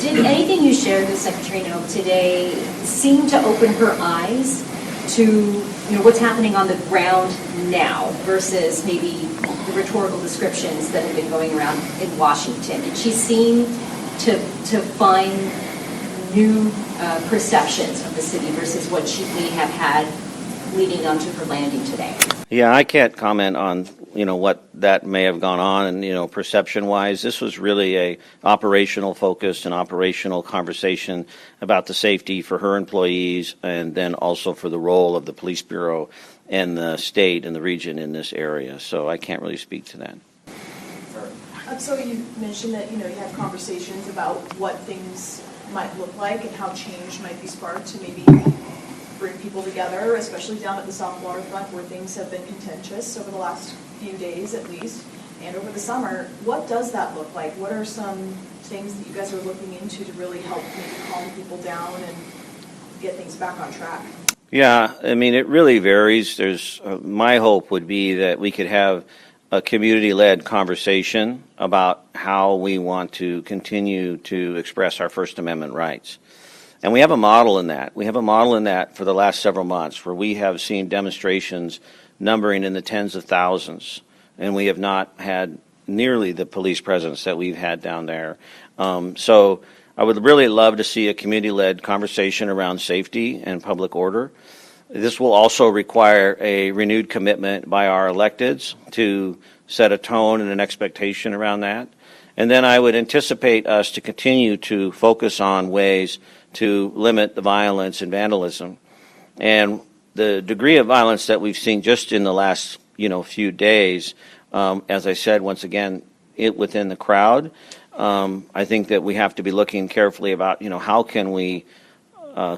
Did anything you shared with Secretary Noak today seem to open her eyes to what's happening on the ground now versus maybe the rhetorical descriptions that have been going around in Washington? Did she seem to find new perceptions of the city versus what she may have had leading onto her landing today? Yeah, I can't comment on what that may have gone on, and perception-wise, this was really a operational focus and operational conversation about the safety for her employees, and then also for the role of the police bureau and the state and the region in this area. So I can't really speak to that. So you mentioned that you had conversations about what things might look like and how change might be sparked to maybe bring people together, especially down at the South Waterfront where things have been contentious over the last few days at least, and over the summer. What does that look like? What are some things that you guys are looking into to really help maybe calm people down and get things back on track? Yeah, I mean, it really varies. My hope would be that we could have a community-led conversation about how we want to continue to express our First Amendment rights. And we have a model in that. We have a model in that for the last several months where we have seen demonstrations numbering in the tens of thousands, and we have not had nearly the police presence that we've had down there. So I would really love to see a community-led conversation around safety and public order. This will also require a renewed commitment by our electeds to set a tone and an expectation around that. And then I would anticipate us to continue to focus on ways to limit the violence and vandalism. And the degree of violence that we've seen just in the last few days, as I said, once again, within the crowd, I think that we have to be looking carefully about how can we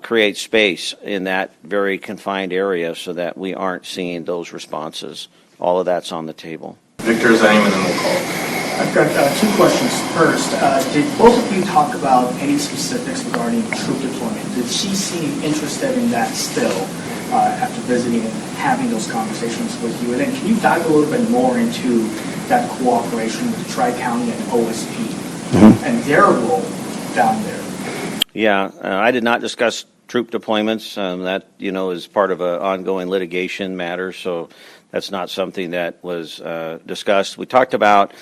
create space in that very confined area so that we aren't seeing those responses. All of that's on the table. Victor Zaim, and then we'll call. I've got two questions. First, did both of you talk about any specifics regarding troop deployment? Did she seem interested in that still after visiting and having those conversations with you? And then can you dive a little bit more into that cooperation with the Tri-County and OSP and their role down there? Yeah, I did not discuss troop deployments. That, is part of an ongoing litigation matter, so that's not something that was discussed. We talked about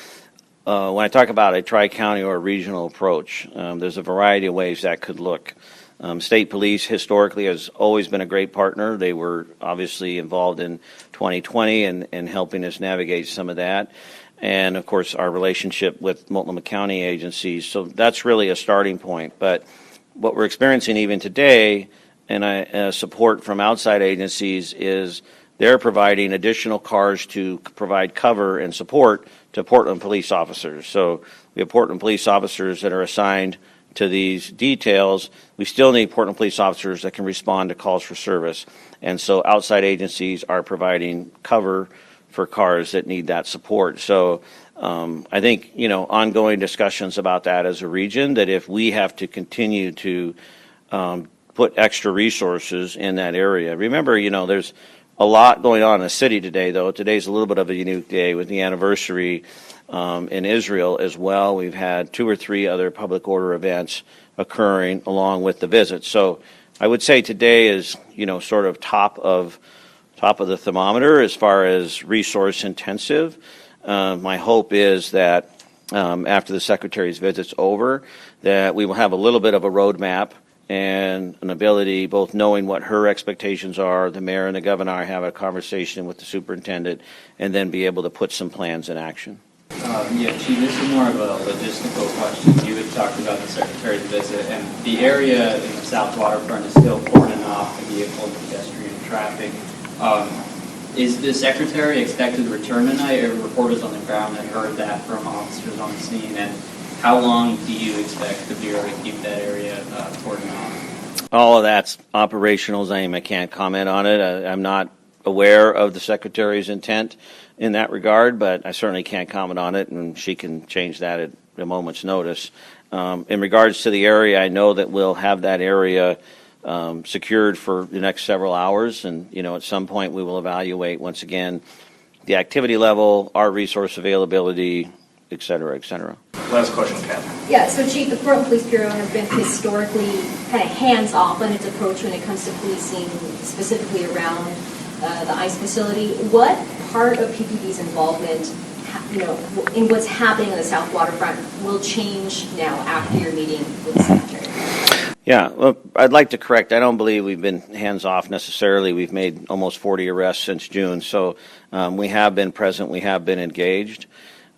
when I talk about a tri-county or a regional approach, there's a variety of ways that could look. State police historically has always been a great partner. They were obviously involved in 2020 and helping us navigate some of that. And, of course, our relationship with Multnomah County agencies. So that's really a starting point. But what we're experiencing even today, and support from outside agencies, is they're providing additional cars to provide cover and support to Portland police officers. So we have Portland police officers that are assigned to these details. We still need Portland police officers that can respond to calls for service. And so outside agencies are providing cover for cars that need that support. So I think, ongoing discussions about that as a region, that if we have to continue to put extra resources in that area. Remember, there's a lot going on in the city today, though. Today's a little bit of a unique day with the anniversary in Israel as well. We've had 2 or 3 other public order events occurring along with the visit. So I would say today is, sort of top of the thermometer as far as resource intensive. My hope is that after the Secretary's visit's over, that we will have a little bit of a roadmap and an ability, both knowing what her expectations are, the mayor and the governor have a conversation with the superintendent, and then be able to put some plans in action. Chief, this is more of a logistical question. You had talked about the Secretary's visit, and the area in the South Waterfront is still cordoning off the vehicle and pedestrian traffic. Is the Secretary expected to return tonight? Or reporters on the ground have heard that from officers on the scene, and how long do you expect the Bureau to keep that area cordoned off? All of that's operational, Zaim. I can't comment on it. I'm not aware of the Secretary's intent in that regard, but I certainly can't comment on it, and she can change that at a moment's notice. In regards to the area, I know that we'll have that area secured for the next several hours, and at some point we will evaluate once again the activity level, our resource availability, et cetera, et cetera. Last question, Kat. Yeah, so Chief, the Portland Police Bureau has been historically kind of hands-off on its approach when it comes to policing, specifically around the ICE facility. What part of PPB's involvement, in what's happening on the South Waterfront will change now after your meeting with the Secretary? Yeah, well, I'd like to correct. I don't believe we've been hands-off necessarily. We've made almost 40 arrests since June, so we have been present, we have been engaged.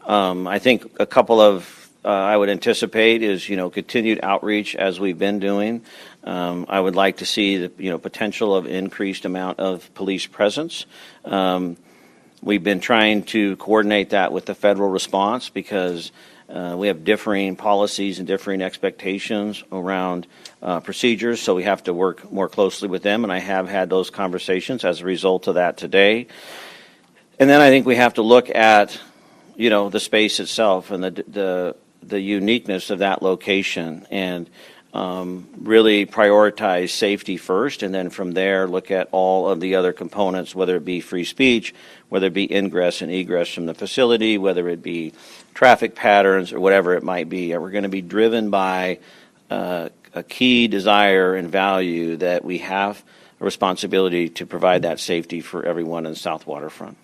I think a couple of I would anticipate is, continued outreach as we've been doing. I would like to see the, potential of increased amount of police presence. We've been trying to coordinate that with the federal response because we have differing policies and differing expectations around procedures, so we have to work more closely with them, and I have had those conversations as a result of that today. And then I think we have to look at, the space itself and the uniqueness of that location and really prioritize safety first, and then from there look at all of the other components, whether it be free speech, whether it be ingress and egress from the facility, whether it be traffic patterns or whatever it might be. We're going to be driven by a key desire and value that we have a responsibility to provide that safety for everyone in the South Waterfront.